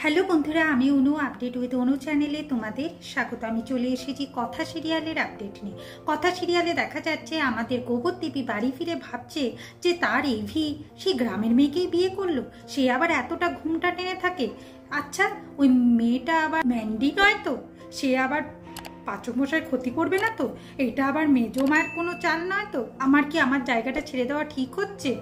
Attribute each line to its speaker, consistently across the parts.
Speaker 1: Hello বন্ধুরা, আমি অনু update with অনু চ্যানেলে তোমাদের স্বাগত। আমি চলে এসেছি কথা সিরিয়ালের আপডেট নিয়ে। কথা সিরিয়ালে দেখা যাচ্ছে আমাদের গোবর দেবী বাড়ি ফিরে ভাবছে যে তার এভি সেই গ্রামের মেয়েকেই বিয়ে করলো, সে আবার এতটা ঘুমটা টেনে থাকে। আচ্ছা, ওই মেয়েটা আবার ম্যান্ডি নয় তো? সে আবার পাচক মশাই ক্ষতি করবে না তো? এটা আবার মেজো মায়ের কোনো চাল নয় তো? আমার কি আমার জায়গাটা ছেড়ে দেওয়া ঠিক হচ্ছে?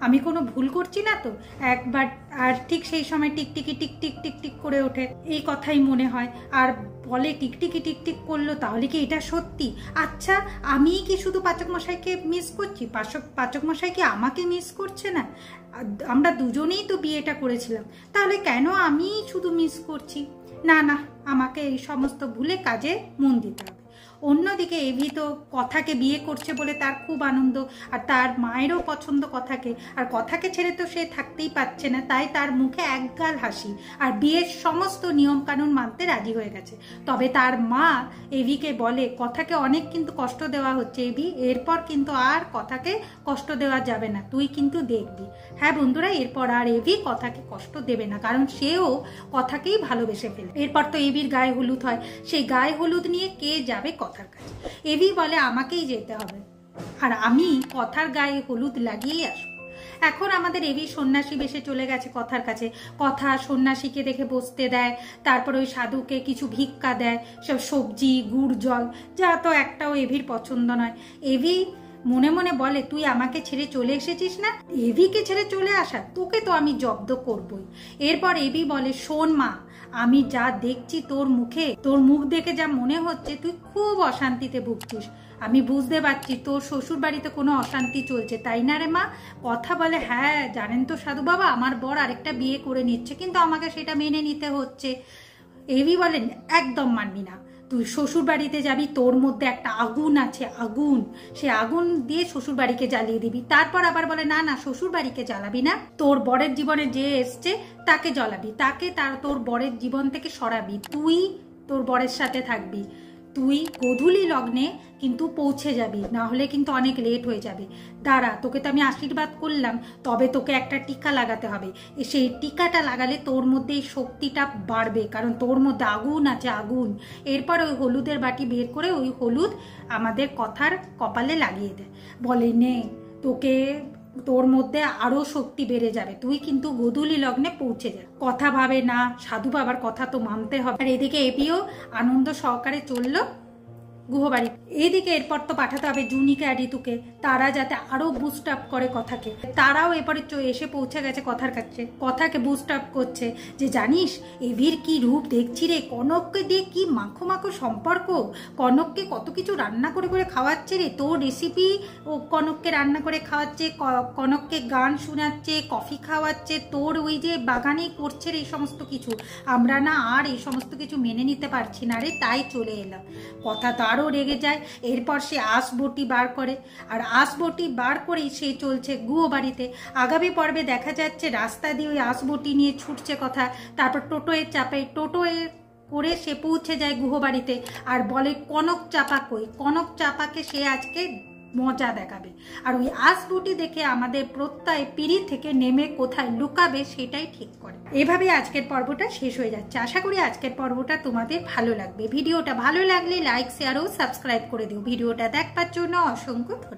Speaker 1: আমি কোনো ভুল করছি না তো? একবার আর ঠিক সেই সময় টিকটিকি টিকটিক টিকটিক করে ওঠে, এই কথাই মনে হয়। আর বলে টিকটিকি টিকটিক করলো, তাহলে কি এটা সত্যি? আচ্ছা, আমি কি শুধু পাচক মশাইকে মিস করছি? পাচক মশাই কি আমাকে মিস করছে না? আমরা দুজনেই তো বিয়েটা করেছিলাম, তাহলে কেন আমি শুধু মিস করছি? না না, আমাকে এই সমস্ত ভুলে কাজে মন দিতে হবে। অন্যদিকে এভি তো কথাকে বিয়ে করছে বলে তার খুব আনন্দ, আর তার মায়েরও পছন্দ কথাকে, আর কথাকে ছেড়ে তো সে থাকতেই পারছে না, তাই তার মুখে একগাল হাসি, আর বিয়ের সমস্ত নিয়ম কানুন মানতে রাজি হয়ে গেছে। তবে তার মা এভিকে বলে, কথাকে অনেক কিন্তু কষ্ট দেওয়া হচ্ছে এভি, এরপর কিন্তু আর কথাকে কষ্ট দেওয়া যাবে না, তুই কিন্তু দেখবি। হ্যাঁ বন্ধুরা, এরপর আর এভি কথাকে কষ্ট দেবে না, কারণ সেও কথাকেই ভালোবেসে ফেলে। এরপর তো এভির গায়ে হলুদ হয়, সেই গায়ে হলুদ নিয়ে কে যাবে কথার কাছে? এভি বলে আমাকেই যেতে হবে, আর আমি কথার গায়ে হলুদ লাগিয়েই আসবো। এখন আমাদের এভি সন্ন্যাসী বেশে চলে গেছে কথার কাছে। কথা সন্ন্যাসীকে দেখে বসতে দেয়, তারপর ওই সাধুকে কিছু ভিক্ষা দেয়, সব সবজি গুড় জল, যা তো একটাও এভির পছন্দ নয়। এভি মনে মনে বলে, তুই আমাকে ছেড়ে চলে এসেছিস না? এভিকে ছেড়ে চলে আসা, তোকে তো আমি জব্দ করবই। এরপর এভি বলে, শোন মা, আমি যা দেখছি তোর মুখে, তোর মুখ দেখে যা মনে হচ্ছে তুই খুব অশান্তিতে ভুগছিস। আমি বুঝতে পারছি তোর শ্বশুর বাড়িতে কোনো অশান্তি চলছে, তাই না রে মা? কথা বলে, হ্যাঁ জানেন তো সাধু বাবা, আমার বর আরেকটা বিয়ে করে নিচ্ছে, কিন্তু আমাকে সেটা মেনে নিতে হচ্ছে। এভি বলেন, একদম মানবি না, তুই শ্বশুর বাড়িতে যাবি, তোর মধ্যে একটা আগুন আছে, আগুন, সে আগুন দিয়ে শ্বশুর বাড়িকে জ্বালিয়ে দিবি। তারপর আবার বলে, না না, শ্বশুর বাড়িকে জ্বালাবি না, তোর বরের জীবনে যে এসছে তাকে জ্বালাবি, তাকে তোর বরের জীবন থেকে সরাবি, তুই তোর বরের সাথে থাকবি, তুই গোধূলি লগ্নে কিন্তু পৌঁছে যাবি, না হলে কিন্তু অনেক লেট হয়ে যাবে। দাঁড়া, তোকে তো আমি আশীর্বাদ করলাম, তবে তোকে একটা টিকা লাগাতে হবে। সেই টিকাটা লাগালে তোর মধ্যে এই শক্তিটা বাড়বে, কারণ তোর মধ্যে আগুন আছে, আগুন। এরপর ওই হলুদের বাটি বের করে ওই হলুদ আমাদের কথার কপালে লাগিয়ে দেয়, বলে, নে, তোকে, তোর মধ্যে আরো শক্তি বেড়ে যাবে, তুই কিন্তু গোধূলি লগ্নে পৌঁছে যা। কথা ভাবে না, সাধু বাবার কথা তো মানতে হবে। আর এদিকে এপিও আনন্দ সহকারে চললো গুহবাড়ি। এইদিকে এরপর তো পাঠাতে হবে জুনিকে আর ঋতুকে, তারা যাতে আরো বুস্ট আপ করে কথাকে। তারাও এরপরে এসে পৌঁছে গেছে কথার কাছে, কথাকে বুস্ট আপ করছে যে, জানিস এভির কি রূপ দেখছি রে, কনককে দিয়ে কি মাখো মাখো সম্পর্ক, কনককে কত কিছু রান্না করে করে খাওয়াচ্ছে রে, তোর রেসিপি ও কনককে রান্না করে খাওয়াচ্ছে, কনককে গান শোনাচ্ছে, কফি খাওয়াচ্ছে, তোর ওই যে বাগানেই করছে রে এই সমস্ত কিছু। আমরা না আর এই সমস্ত কিছু মেনে নিতে পারছি না রে, তাই চলে এলাম। কথা তো আরও রেগে যায়। এরপর সে আসবটি বার করে, আর আসবটি বার করেই সে চলছে গুহবাড়িতে। আগামী পর্বে দেখা যাচ্ছে রাস্তা দিয়ে ওই আসবটি নিয়ে ছুটছে কথা, তারপর টোটোয় চাপে, টোটোয় করে সে পৌঁছে যায় গুহবাড়িতে, আর বলে, কনক চাপা কই? কনক চাপাকে সে আজকে মজা দেখাবে। আর ওই আসবটি দেখে আমাদের প্রত্যয় পিড়ি থেকে নেমে কোথায় লুকাবে সেটাই ঠিক করে। এভাবে আজকের পর্বটা শেষ হয়ে যাচ্ছে। আশা করি আজকের পর্বটা তোমাদের ভালো লাগবে। ভিডিওটা ভালো লাগলে লাইক, শেয়ার ও সাবস্ক্রাইব করে দিও। ভিডিওটা দেখবার জন্য অসংখ্য ধন্যবাদ।